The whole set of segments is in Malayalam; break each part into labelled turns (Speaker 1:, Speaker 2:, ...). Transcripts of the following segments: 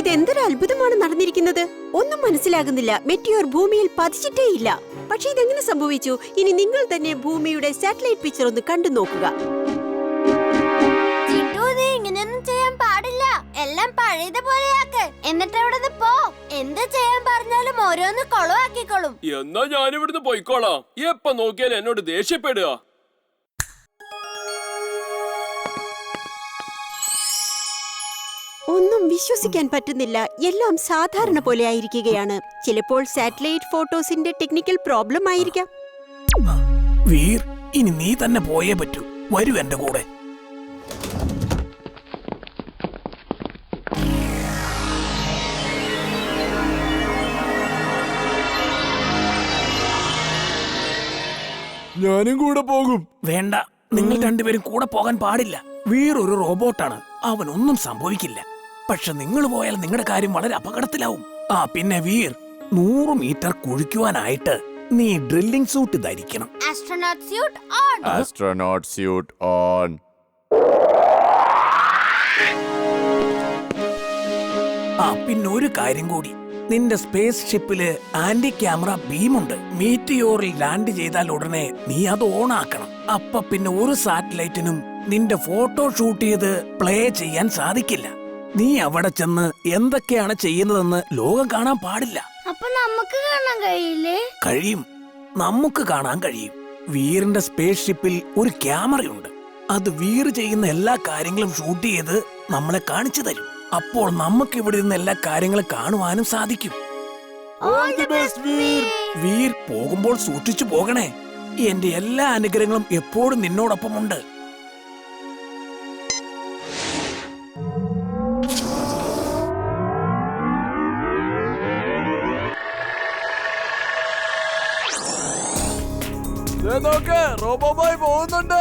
Speaker 1: ഇതെന്തൊരു അത്ഭുതമാണ് നടന്നിരിക്കുന്നത്. ഒന്നും മനസ്സിലാകുന്നില്ല. മെറ്റിയോർ ഭൂമിയിൽ പതിച്ചിട്ടേ ഇല്ല. പക്ഷെ ഇതെങ്ങനെ സംഭവിച്ചു? ഇനി നിങ്ങൾ തന്നെ ഭൂമിയുടെ സാറ്റലൈറ്റ് പിക്ചർ ഒന്ന് കണ്ടു നോക്കുക.
Speaker 2: ഇങ്ങനെയൊന്നും ചെയ്യാൻ പാടില്ല. എല്ലാം പഴയതുപോലെയാക്ക്. എന്നിട്ട് അവിടെ പോ. എന്ത് ചെയ്യാൻ പറഞ്ഞാലും ഓരോന്ന് കൊളവാക്കിക്കോളും.
Speaker 3: എന്നാ ഞാനിവിടുന്ന് പോയിക്കോളാം. എപ്പ നോക്കിയാലും എന്നോട് ദേഷ്യപ്പെടുക.
Speaker 1: ഒന്നും വിശ്വസിക്കാൻ പറ്റുന്നില്ല. എല്ലാം സാധാരണ പോലെ ആയിരിക്കുകയാണ്. ചിലപ്പോൾ സാറ്റലൈറ്റ് ഫോട്ടോസിന്റെ ടെക്നിക്കൽ പ്രോബ്ലം ആയിരിക്കാം.
Speaker 4: വീർ, ഇനി നീ തന്നെ പോയേ പറ്റൂ. വരൂ എന്റെ കൂടെ.
Speaker 5: ഞാനും കൂടെ പോകും.
Speaker 4: വേണ്ട, നിങ്ങൾ രണ്ടുപേരും കൂടെ പോകാൻ പാടില്ല. വീർ ഒരു റോബോട്ടാണ്, അവനൊന്നും സംഭവിക്കില്ല. പക്ഷെ നിങ്ങൾ പോയാൽ നിങ്ങളുടെ കാര്യം വളരെ അപകടത്തിലാവും. പിന്നെ വീർ, 100 മീറ്റർ കുഴിക്കുവാനായിട്ട് നീ ഡ്രില്ലിംഗ് സൂട്ട് ധരിക്കണം.
Speaker 2: Astronaut suit on.
Speaker 5: Astronaut suit on.
Speaker 4: പിന്നെ ഒരു കാര്യം കൂടി, നിന്റെ സ്പേസ് ഷിപ്പില് ആന്റി ക്യാമറ ബീമുണ്ട്. മീറ്റിയോറിൽ ലാൻഡ് ചെയ്താൽ ഉടനെ നീ അത് ഓൺ ആക്കണം. അപ്പൊ പിന്നെ ഒരു സാറ്റലൈറ്റിനും നിന്റെ ഫോട്ടോ ഷൂട്ട് ചെയ്ത് പ്ലേ ചെയ്യാൻ സാധിക്കില്ല. നീ അവിടെ ചെന്ന് എന്തൊക്കെയാണ് ചെയ്യുന്നതെന്ന് ലോകം കാണാൻ പാടില്ല.
Speaker 2: അപ്പൊ നമുക്ക് കാണാൻ കഴിയില്ലേ?
Speaker 4: കഴിയും, നമുക്ക് കാണാൻ കഴിയും. വീറിന്റെ സ്പേസ് ഷിപ്പിൽ ഒരു ക്യാമറയുണ്ട്. അത് വീർ ചെയ്യുന്ന എല്ലാ കാര്യങ്ങളും ഷൂട്ട് ചെയ്ത് നമ്മളെ കാണിച്ചു തരും. അപ്പോൾ നമുക്ക് ഇവിടെ നിന്ന് എല്ലാ കാര്യങ്ങളും കാണുവാനും സാധിക്കും. വീർ, പോകുമ്പോൾ സൂക്ഷിച്ചു പോകണേ. എന്റെ എല്ലാ അനുഗ്രഹങ്ങളും എപ്പോഴും നിന്നോടൊപ്പമുണ്ട്.
Speaker 5: നോക്ക്, റോബോബോയ് പോകുന്നുണ്ട്.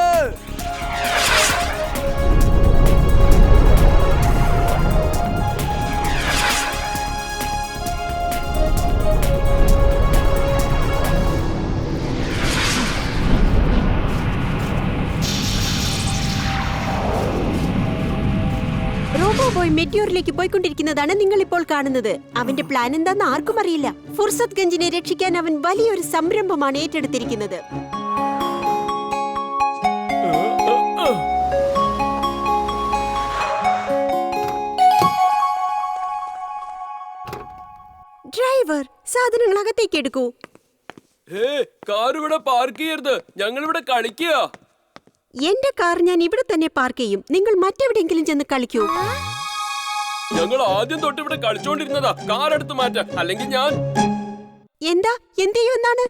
Speaker 1: റോബോബോയ് മെറ്റിയോറിലേക്ക് പോയിക്കൊണ്ടിരിക്കുന്നതാണ് നിങ്ങൾ ഇപ്പോൾ കാണുന്നത്. അവന്റെ പ്ലാൻ എന്താന്ന് ആർക്കും അറിയില്ല. ഫുർസത് ഗഞ്ചിനെ രക്ഷിക്കാൻ അവൻ വലിയൊരു സംരംഭമാണ് ഏറ്റെടുത്തിരിക്കുന്നത്. ഡ്രൈവർ, സാധനങ്ങൾ അകത്തേക്ക് എടുക്കൂ.
Speaker 3: കാർ ഇവിടെ പാർക്ക് ചെയ്യരുത്. ഞങ്ങൾ ഇവിടെ കളിക്കുക.
Speaker 1: എന്റെ കാർ ഞാൻ ഇവിടെ തന്നെ പാർക്ക് ചെയ്യും. നിങ്ങൾ മറ്റെവിടെയെങ്കിലും ചെന്ന് കളിക്കൂ.
Speaker 3: ഞങ്ങൾ ആദ്യം തൊട്ട് ഇവിടെ കളിച്ചോണ്ടിരുന്നതാ. കാർ എടുത്ത് മാറ്റാ, അല്ലെങ്കിൽ ഞാൻ.
Speaker 1: എന്താ എന്ത് ചെയ്യുമെന്നാണ്?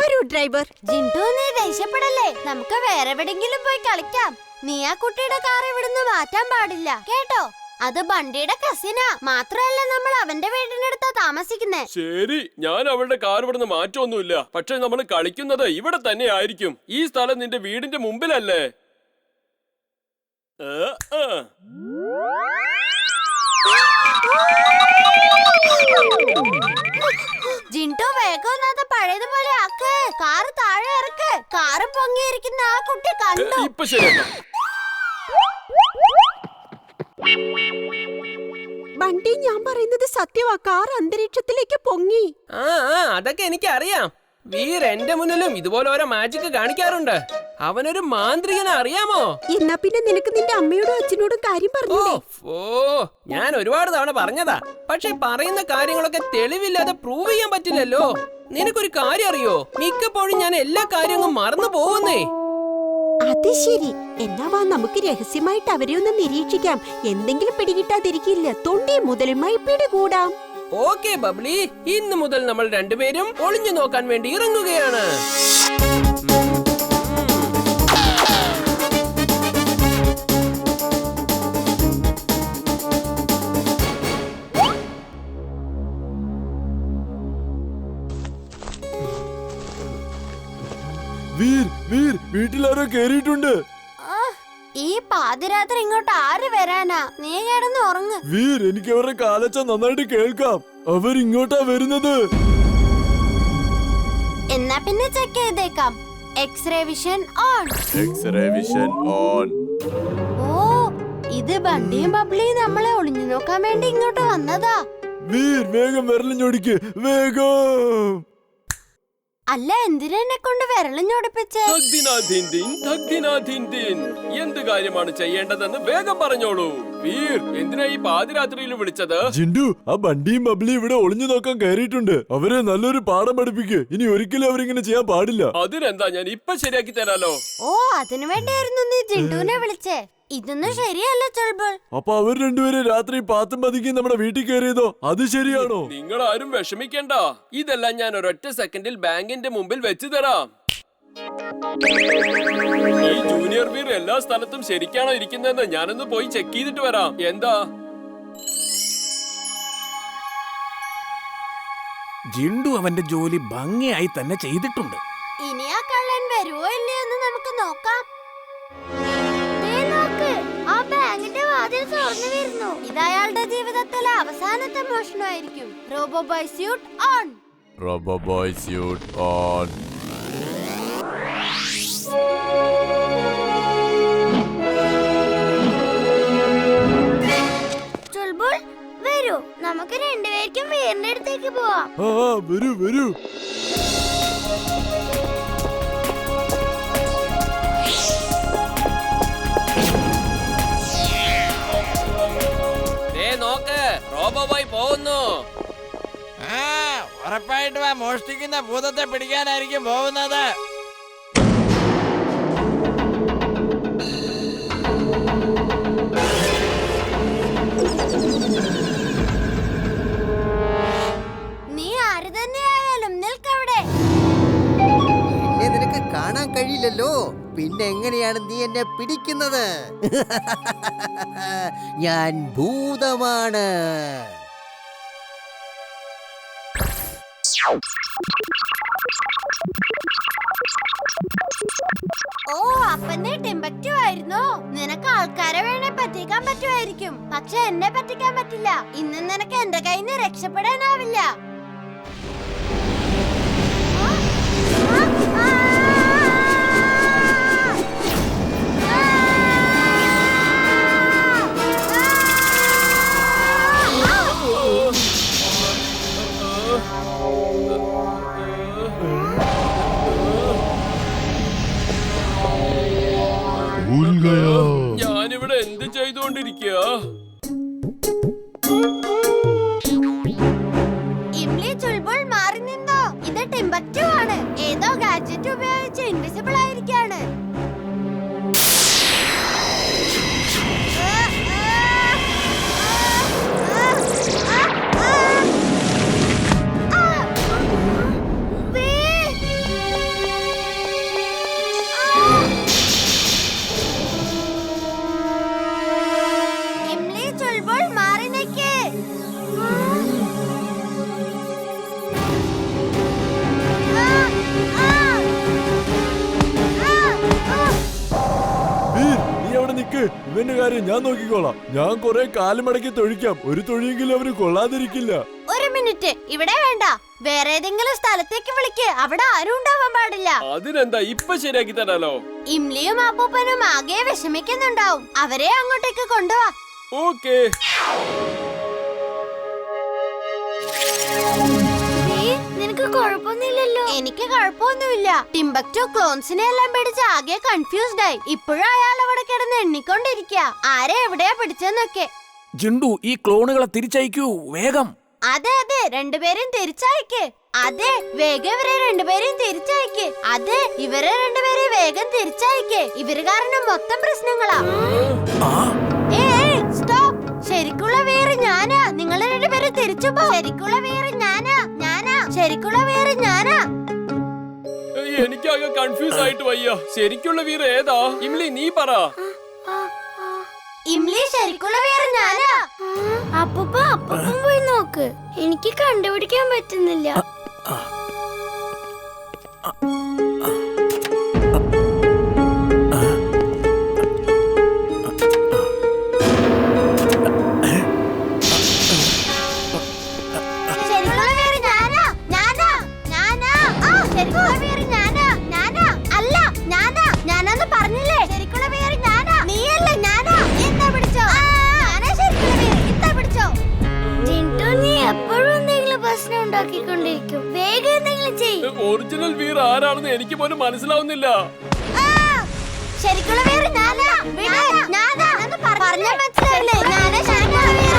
Speaker 1: വരൂ ഡ്രൈവർ.
Speaker 2: ജിൻഡു, നീ ദേഷ്യപ്പെടല്ലേ? നമുക്ക് വേറെ എവിടെങ്കിലും പോയി കളിക്കാം. നീ ആ കുട്ടിയുടെ കാർ ഇവിടുന്ന് മാറ്റാൻ പാടില്ല, കേട്ടോ? അത് ബണ്ടിയുടെ കസിനാ. മാത്രല്ല, നമ്മൾ അവന്റെ വീടിനടുത്താ താമസിക്കുന്നേ.
Speaker 3: ശരി, ഞാൻ അവളുടെ കാർ ഇവിടുന്ന് മാറ്റമൊന്നുമില്ല. പക്ഷെ നമ്മൾ കളിക്കുന്നത് ഇവിടെ തന്നെ ആയിരിക്കും. ഈ സ്ഥലം നിന്റെ വീടിന്റെ മുമ്പിലല്ലേ?
Speaker 2: ജിൻഡു, വേഗം അത് പഴയതുപോലെ ആക്ക്. കാറ് താഴെ ഇറക്ക്. കാറ് പൊങ്ങിയിരിക്കുന്ന ആ കുട്ടി കണ്ടു.
Speaker 3: ഇപ്പൊ ശരി.
Speaker 1: ബണ്ടി, ഞാൻ പറയുന്നത് സത്യമാ. കാർ അന്തരീക്ഷത്തിലേക്ക് പൊങ്ങി.
Speaker 6: അതൊക്കെ എനിക്കറിയാം. വീർ എന്റെ മുന്നിലും ഇതുപോലെ ഓരോ മാജിക് കാണിക്കാറുണ്ട്. അവനൊരു മാന്ത്രികനെ, അറിയാമോ?
Speaker 1: എന്നാ പിന്നെ നിനക്ക് നിന്റെ അമ്മയോടും അച്ഛനോടും കാര്യം പറഞ്ഞില്ലേ?
Speaker 6: ഞാൻ ഒരുപാട് തവണ പറഞ്ഞതാ. പക്ഷെ പറയുന്ന കാര്യങ്ങളൊക്കെ തെളിവില്ലാതെ പ്രൂവ് ചെയ്യാൻ പറ്റില്ലല്ലോ. നിനക്കൊരു കാര്യം അറിയോ? മിക്കപ്പോഴും ഞാൻ എല്ലാ കാര്യങ്ങളും മറന്നു പോകുന്നേ.
Speaker 1: അത് ശരി. എന്നാ വാ, നമുക്ക് രഹസ്യമായിട്ട് അവരെ ഒന്ന് നിരീക്ഷിക്കാം. എന്തെങ്കിലും പിടികിട്ടാതിരിക്കില്ല. തൊണ്ടി മുതലുമായി പിടികൂടാം.
Speaker 6: ഓക്കെ ബബ്ലി, ഇന്ന് മുതൽ നമ്മൾ രണ്ടുപേരും ഒളിഞ്ഞു നോക്കാൻ വേണ്ടി ഇറങ്ങുകയാണ്.
Speaker 5: വീട്ടിലാരോ കേറിയിട്ടുണ്ട്.
Speaker 2: ഈ പാതിരാത്രി ഇങ്ങോട്ട് ആര് വരാനാ? നീ കിടന്ന് ഉറങ്ങ്.
Speaker 5: വീർ, എനിക്ക് അവരുടെ കാലച്ച നന്നായിട്ട് കേൾക്കാം. അവരിങ്ങോട്ടാ വരുന്നത്.
Speaker 2: എന്നാ പിന്നെ ചെക്ക് ചെയ്തേക്കാം. X-ray vision on.
Speaker 5: X-ray vision on.
Speaker 2: ഓ, ഇത് ബണ്ടിയും ബബ്ലിയും നമ്മളെ ഒളിഞ്ഞു നോക്കാൻ വേണ്ടി ഇങ്ങോട്ട് വന്നതാ.
Speaker 5: വീർ വേഗം വിരലിഞ്ഞൊടിക്ക് വേഗം.
Speaker 2: അല്ല, എന്തിനാ എന്നെ കൊണ്ട് വിരളിഞ്ഞൊടിപ്പിച്ചേ?
Speaker 3: എന്ത് കാര്യമാണ് ചെയ്യേണ്ടതെന്ന് വേഗം പറഞ്ഞോളൂ. വീർ, എന്തിനാ ഈ പാതിരാത്രിയിൽ വിളിച്ചത്?
Speaker 5: ജിൻഡു, ആ ബണ്ടിയും ബബ്ലിയും ഇവിടെ ഒളിഞ്ഞു നോക്കാൻ കയറിയിട്ടുണ്ട്. അവരെ നല്ലൊരു പാഠം പഠിപ്പിക്ക്. ഇനി ഒരിക്കലും അവരിങ്ങനെ ചെയ്യാൻ പാടില്ല.
Speaker 3: അതിനെന്താ, ഞാൻ ഇപ്പൊ ശരിയാക്കി തരാലോ.
Speaker 2: ഓ, അതിനു വേണ്ടിയായിരുന്നു നീ ജിണ്ടുവിനെ വിളിച്ചേ. ഇതൊന്നും ശരിയല്ല ചുൾബുൾ.
Speaker 5: അപ്പൊ അവർ രണ്ടുപേരും രാത്രി പാത്തും പതുക്കി നമ്മുടെ വീട്ടിൽ കയറിയതോ? അത് ശരിയാണോ?
Speaker 3: നിങ്ങൾ ആരും വിഷമിക്കണ്ട. ഇതെല്ലാം ഞാൻ ഒരൊറ്റ സെക്കൻഡിൽ ബാങ്കിന്റെ മുമ്പിൽ വെച്ചു തരാം. ഈ ജൂനിയർ വീർ എല്ലാ സ്ഥലത്തും ശരിക്കാണോ ഇരിക്കുന്നതെന്ന് ഞാനൊന്ന് പോയി ചെക്ക് ചെയ്തിട്ട് വരാം. എന്താ?
Speaker 4: ജിണ്ടു അവന്റെ ജോലി ഭംഗിയായി തന്നെ ചെയ്തിട്ടുണ്ട്.
Speaker 2: ഇനി ആ കള്ളൻ വരുവോ ഇല്ലയോ എന്ന് നമുക്ക് നോക്കാം. ആ ബാങ്കിന്റെ വാതിൽ തുറന്നു വരുന്നു. ഇത് അയാളുടെ ജീവിതത്തിലെ അവസാനത്തെ മോഷണമായിരിക്കും. Robo boy suit on.
Speaker 5: Robo boy suit on.
Speaker 2: Chulbul, വരൂ, നമുക്ക് രണ്ടുപേർക്കും വീടിന്റെ അടുത്തേക്ക് പോവാം.
Speaker 5: വരൂ വരൂ.
Speaker 6: നോക്ക്, റോബോ ബോയ് പോകുന്നു.
Speaker 7: ഉറപ്പായിട്ടും ആ മോഷ്ടിക്കുന്ന ഭൂതത്തെ പിടിക്കാനായിരിക്കും പോകുന്നത്.
Speaker 2: നീ ആര് തന്നെയായാലും നിൽക്കവിടെ.
Speaker 8: എന്നെ നിനക്ക് കാണാൻ കഴിയില്ലല്ലോ, പിന്നെ എങ്ങനെയാണ് നീ എന്നെ പിടിക്കുന്നത്? ഞാൻ ഭൂതമാണ്.
Speaker 2: ഓ, അപ്പന്റെ ടിംബക്റ്റു ആയിരുന്നോ? നിനക്ക് ആൾക്കാരെ വേണേ പറ്റിക്കാൻ പറ്റുമായിരിക്കും, പക്ഷെ എന്നെ പറ്റിക്കാൻ പറ്റില്ല. ഇന്ന് നിനക്ക് എന്റെ കയ്യിൽ നിന്ന് രക്ഷപ്പെടാനാവില്ല.
Speaker 3: ഞാനിവിടെ എന്ത് ചെയ്തുകൊണ്ടിരിക്കുക?
Speaker 2: ഇംലി, ചുൾബുൾ, മാറി നിന്നോ. ഇത് ടിംബക്റ്റു ആണ്. ഏതോ ഗാഡ്ജറ്റ് ഉപയോഗിച്ച് ഇൻവിസിബിൾ ആയിരിക്കാണ്.
Speaker 5: ഇവന്റെ കാര്യം ഞാൻ നോക്കിക്കോളാം. ഞാൻ കുറെ കാലുമടക്കി തൊഴിക്കാം. ഒരു തൊഴിയെങ്കിലും അവര് കൊള്ളാതിരിക്കില്ല.
Speaker 2: ഒരു മിനിറ്റ്, ഇവിടെ വേണ്ട. വേറെ ഏതെങ്കിലും സ്ഥലത്തേക്ക് വിളിക്ക്. അവിടെ ആരും ഉണ്ടാവാൻ പാടില്ല.
Speaker 3: അതിനെന്താ, ഇപ്പൊ ശരിയാക്കി തരാലോ.
Speaker 2: ഇംലിയും അപ്പൂപ്പനും ആകെ വിഷമിക്കുന്നുണ്ടാവും. അവരെ അങ്ങോട്ടേക്ക് കൊണ്ടുവാ.
Speaker 3: ഓക്കേ.
Speaker 2: നിനക്ക് കുഴപ്പമൊന്നുമില്ലല്ലോ? എനിക്ക് കുഴപ്പമൊന്നുമില്ല. ടിംബക്റ്റു ക്ലോൺസിനെ എല്ലാം പിടിച്ച് ആകെ കൺഫ്യൂസ്ഡ് ആയി. ഇപ്പോഴും അയാൾ അവിടെ കിടന്ന് എണ്ണിക്കൊണ്ടിരിക്കുക, ആരെ എവിടെയാ പിടിച്ചെന്നൊക്കെ.
Speaker 4: ജിണ്ടു, ഈ ക്ലോണുകളെ തിരിച്ചയക്കൂ വേഗം.
Speaker 2: അതെ അതെ, രണ്ടുപേരും തിരിച്ചയക്ക്. അതെ, വേഗം ഇവരെ രണ്ടുപേരെയും തിരിച്ചയക്ക്. അതെ, ഇവരെ രണ്ടുപേരെയും വേഗം തിരിച്ചയക്ക്. ഇവര് കാരണം മൊത്തം പ്രശ്നങ്ങളാ. സ്റ്റോപ്പ്. ശരിക്കുള്ള വേറെ ഞാനാ. നിങ്ങൾ രണ്ടുപേരും തിരിച്ചു പോ. ശരിക്കുള്ള വേറെ ഞാനാ. ശരിക്കുള്ള വേറെ ഞാനാ.
Speaker 3: എനിക്കാകെ കൺഫ്യൂസ് ആയിട്ട് വയ്യ. ശരിക്കുള്ള വീർ ഏതാ? ഇംലി, നീ പറ.
Speaker 2: ഇംലി, ശരിക്കുള്ള വേറെ ഞാനാ.
Speaker 9: അപ്പം പോയി നോക്ക്. എനിക്ക് കണ്ടുപിടിക്കാൻ പറ്റുന്നില്ല.
Speaker 2: പറഞ്ഞില്ലേ, ശരിക്കുള്ള പേര് ഞാനാ. നീയല്ല, ഞാനാ. എന്താ പിടിച്ചോ?
Speaker 9: ഉണ്ടാക്കിക്കൊണ്ടിരിക്കും. വേഗം എന്തെങ്കിലും ചെയ്യ്.
Speaker 3: ഒറിജിനൽ വീർ ആരാണെന്ന് എനിക്ക് പോലും മനസ്സിലാവുന്നില്ല.
Speaker 2: ശരിക്കുള്ള വീറ് ഞാനാ. ഞാനാ. പറഞ്ഞാ മനസ്സിലായില്ലേ? ഞാനാ ശരിക്കുള്ള വീറ്.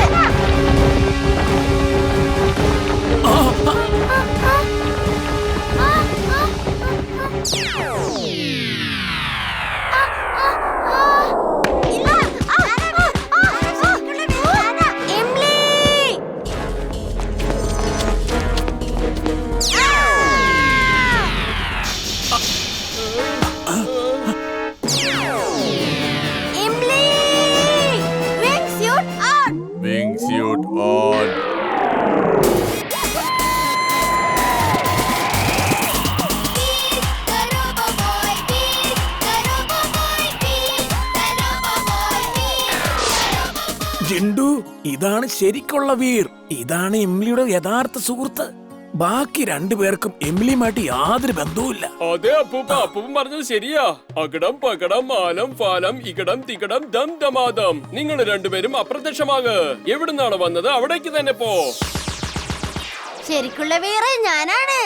Speaker 5: Wing suit on.
Speaker 4: ജിണ്ടു, ഇതാണ് ശരിക്കുള്ള വീർ. ഇതാണ് എമിലിയുടെ യഥാർത്ഥ സുഹൃത്ത്. ബാക്കി രണ്ടുപേർക്കും എമിലിയുമായിട്ട് യാതൊരു ബന്ധവുമില്ല.
Speaker 3: അതെ അപ്പൂപ്പ, അപ്പൂപ്പൻ പറഞ്ഞത് ശരിയാ. അകടം പകടം ആലം ഫാലം ഇകടം തികടം ദം ദമാദം. നിങ്ങൾ രണ്ടുപേരും അപ്രത്യക്ഷമാക്. എവിടുന്നാണ് വന്നത് അവിടേക്ക് തന്നെ പോ.
Speaker 2: ശരിക്കുള്ള വീറ് ഞാനാണ്.